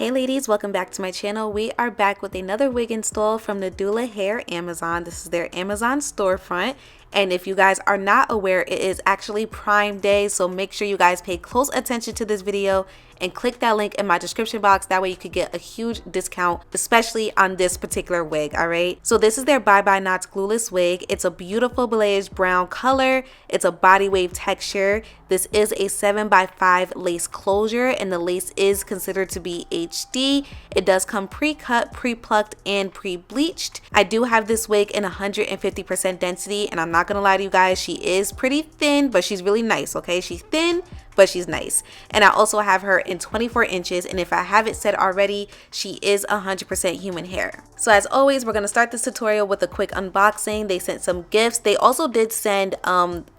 Hey ladies, welcome back to my channel. We are back with another wig install from Nadula Hair Amazon. This is their Amazon storefront. And if you guys are not aware, it is actually Prime Day. So make sure you guys pay close attention to this video and click that link in my description box. That way you could get a huge discount, especially on this particular wig, all right? So this is their Bye Bye Knots Glueless wig. It's a beautiful balayage brown color. It's a body wave texture. This is a 7x5 lace closure, and the lace is considered to be HD. It does come pre-cut, pre-plucked, and pre-bleached. I do have this wig in 150% density, and I'm not gonna lie to you guys, she is pretty thin, but she's really nice, okay? She's thin, but she's nice. And I also have her in 24 inches, and if I haven't said already, she is 100% human hair. So as always, we're gonna start this tutorial with a quick unboxing. They sent some gifts. They also did send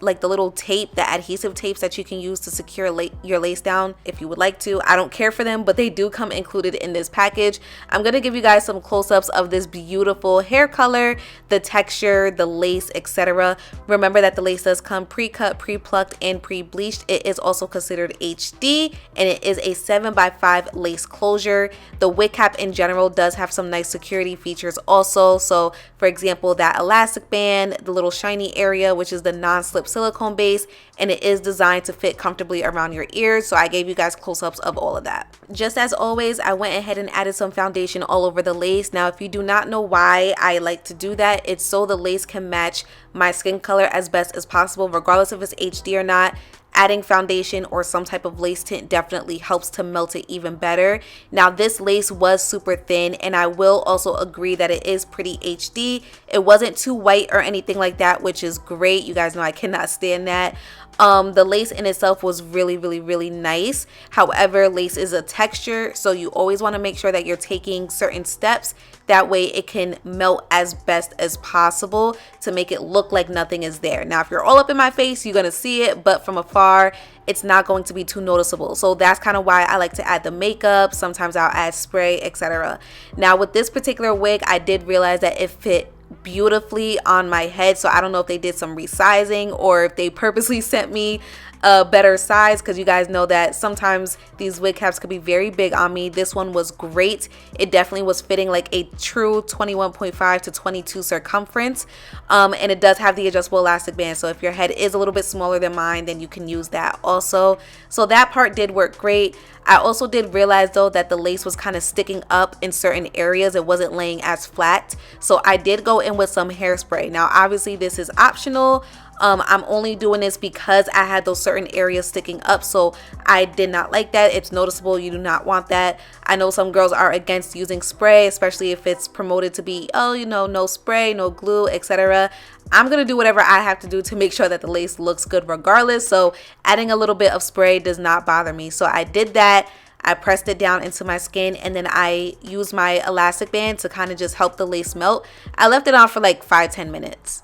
like the little tape, the adhesive tapes that you can use to secure your lace down if you would like to. I don't care for them, but they do come included in this package. I'm gonna give you guys some close-ups of this beautiful hair color, the texture, the lace, etc. Remember that the lace does come pre-cut, pre-plucked, and pre-bleached. It is also considered HD, and it is a 7x5 lace closure. The wig cap in general does have some nice security features also. So for example, that elastic band, the little shiny area, which is the non-slip silicone base, and it is designed to fit comfortably around your ears. So I gave you guys close-ups of all of that. Just as always, I went ahead and added some foundation all over the lace. Now if you do not know why I like to do that, it's so the lace can match my skin color as best as possible, regardless if it's HD or not. Adding foundation or some type of lace tint definitely helps to melt it even better. Now this lace was super thin, and I will also agree that it is pretty HD. It wasn't too white or anything like that, which is great. You guys know I cannot stand that. The lace in itself was really nice. However, lace is a texture, so you always want to make sure that you're taking certain steps. That way it can melt as best as possible to make it look like nothing is there. Now if you're all up in my face, you're gonna see it, but from afar it's not going to be too noticeable. So that's kind of why I like to add the makeup. Sometimes I'll add spray, etc. Now with this particular wig, I did realize that it fit beautifully on my head, so I don't know if they did some resizing or if they purposely sent me a better size, because you guys know that sometimes these wig caps could be very big on me. This one was great. It definitely was fitting like a true 21.5 to 22 circumference, and it does have the adjustable elastic band, so if your head is a little bit smaller than mine, then you can use that also. So that part did work great. I also did realize though that the lace was kind of sticking up in certain areas. It wasn't laying as flat, so I did go in with some hairspray. Now obviously this is optional. I'm only doing this because I had those certain areas sticking up, so I did not like that. It's noticeable. You do not want that. I know some girls are against using spray, especially if it's promoted to be, oh, you know, no spray, no glue, etc. I'm gonna do whatever I have to do to make sure that the lace looks good regardless, so adding a little bit of spray does not bother me. So I did that. I pressed it down into my skin, and then I used my elastic band to kind of just help the lace melt. I left it on for like 5-10 minutes.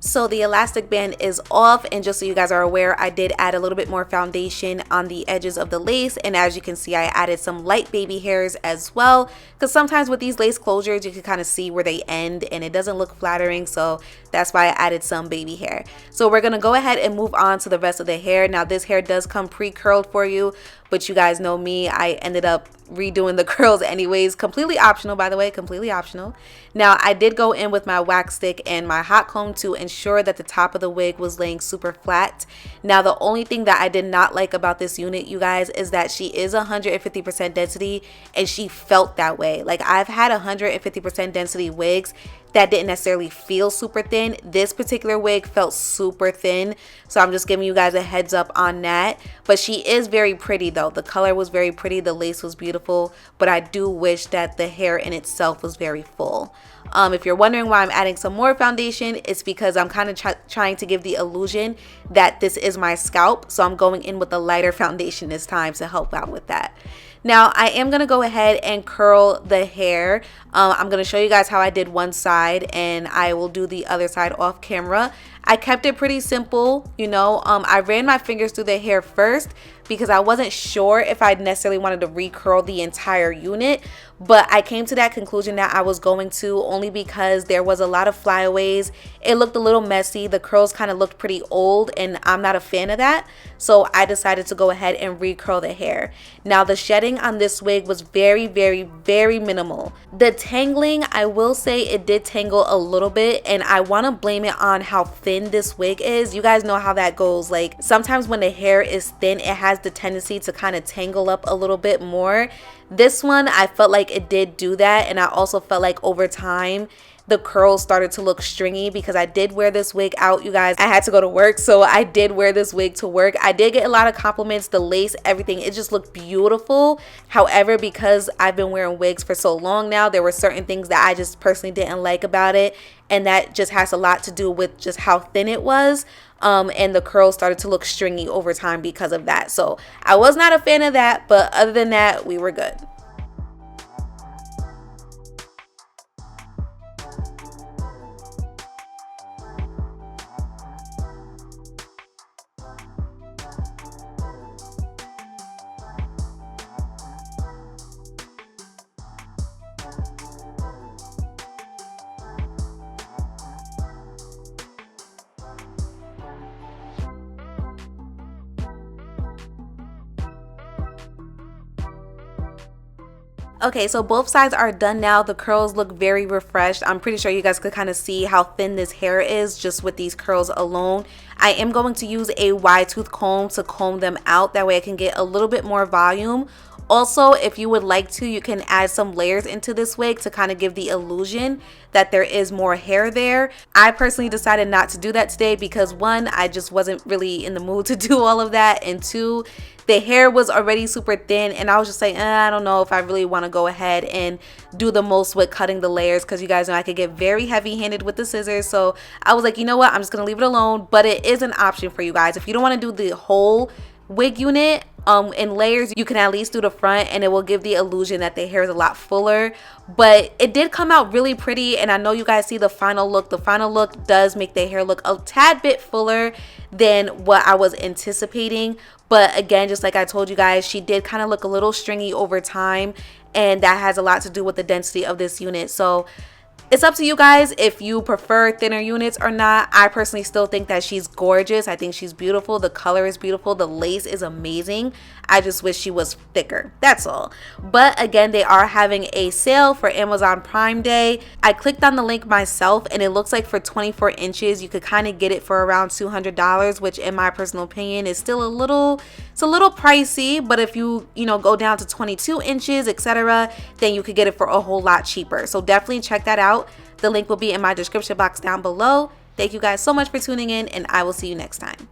So the elastic band is off, and just so you guys are aware, I did add a little bit more foundation on the edges of the lace, and as you can see, I added some light baby hairs as well, because sometimes with these lace closures you can kind of see where they end and it doesn't look flattering, so that's why I added some baby hair. So we're gonna go ahead and move on to the rest of the hair. Now this hair does come pre-curled for you, but you guys know me, I ended up redoing the curls anyways. Completely optional, by the way, completely optional. Now I did go in with my wax stick and my hot comb to ensure that the top of the wig was laying super flat. Now the only thing that I did not like about this unit, you guys, is that she is 150% density, and she felt that way. Like I've had 150% density wigs that didn't necessarily feel super thin. This particular wig felt super thin, so I'm just giving you guys a heads up on that. But she is very pretty though. The color was very pretty, the lace was beautiful, but I do wish that the hair in itself was very full. If you're wondering why I'm adding some more foundation, it's because I'm kind of trying to give the illusion that this is my scalp. So I'm going in with a lighter foundation this time to help out with that. Now I am going to go ahead and curl the hair. I'm going to show you guys how I did one side, and I will do the other side off camera. I kept it pretty simple, you know. I ran my fingers through the hair first because I wasn't sure if I necessarily wanted to recurl the entire unit, but I came to that conclusion that I was going to, only because there was a lot of flyaways. It looked a little messy. The curls kind of looked pretty old, and I'm not a fan of that, so I decided to go ahead and recurl the hair. Now the shedding on this wig was very, very, very minimal. The tangling, I will say it did tangle a little bit, and I want to blame it on how thin this wig is. You guys know how that goes. Like, sometimes when the hair is thin, it has the tendency to kind of tangle up a little bit more. This one, I felt like it did do that, and I also felt like over time the curls started to look stringy because I did wear this wig out, you guys. I had to go to work, so I did wear this wig to work. I did get a lot of compliments, the lace, everything, it just looked beautiful. However, because I've been wearing wigs for so long now, there were certain things that I just personally didn't like about it, and that just has a lot to do with just how thin it was. And the curls started to look stringy over time because of that. So I was not a fan of that, but other than that, we were good. Okay, so both sides are done now. The curls look very refreshed. I'm pretty sure you guys could kind of see how thin this hair is just with these curls alone. I am going to use a wide tooth comb to comb them out. That way I can get a little bit more volume. Also, if you would like to, you can add some layers into this wig to kind of give the illusion that there is more hair there. I personally decided not to do that today because one, I just wasn't really in the mood to do all of that, and two, the hair was already super thin, and I was just like, I don't know if I really want to go ahead and do the most with cutting the layers, because you guys know I could get very heavy-handed with the scissors. So I was like, you know what, I'm just gonna leave it alone. But it is an option for you guys. If you don't want to do the whole wig unit in layers, you can at least do the front, and it will give the illusion that the hair is a lot fuller. But it did come out really pretty, and I know you guys see the final look. The final look does make the hair look a tad bit fuller than what I was anticipating. But again, just like I told you guys, she did kind of look a little stringy over time, and that has a lot to do with the density of this unit. So it's up to you guys if you prefer thinner units or not. I personally still think that she's gorgeous. I think she's beautiful. The color is beautiful. The lace is amazing. I just wish she was thicker. That's all. But again, they are having a sale for Amazon Prime Day. I clicked on the link myself, and it looks like for 24 inches, you could kind of get it for around $200, which in my personal opinion is still a little pricey. But if you go down to 22 inches, etc., then you could get it for a whole lot cheaper. So definitely check that out. The link will be in my description box down below. Thank you guys so much for tuning in, and I will see you next time.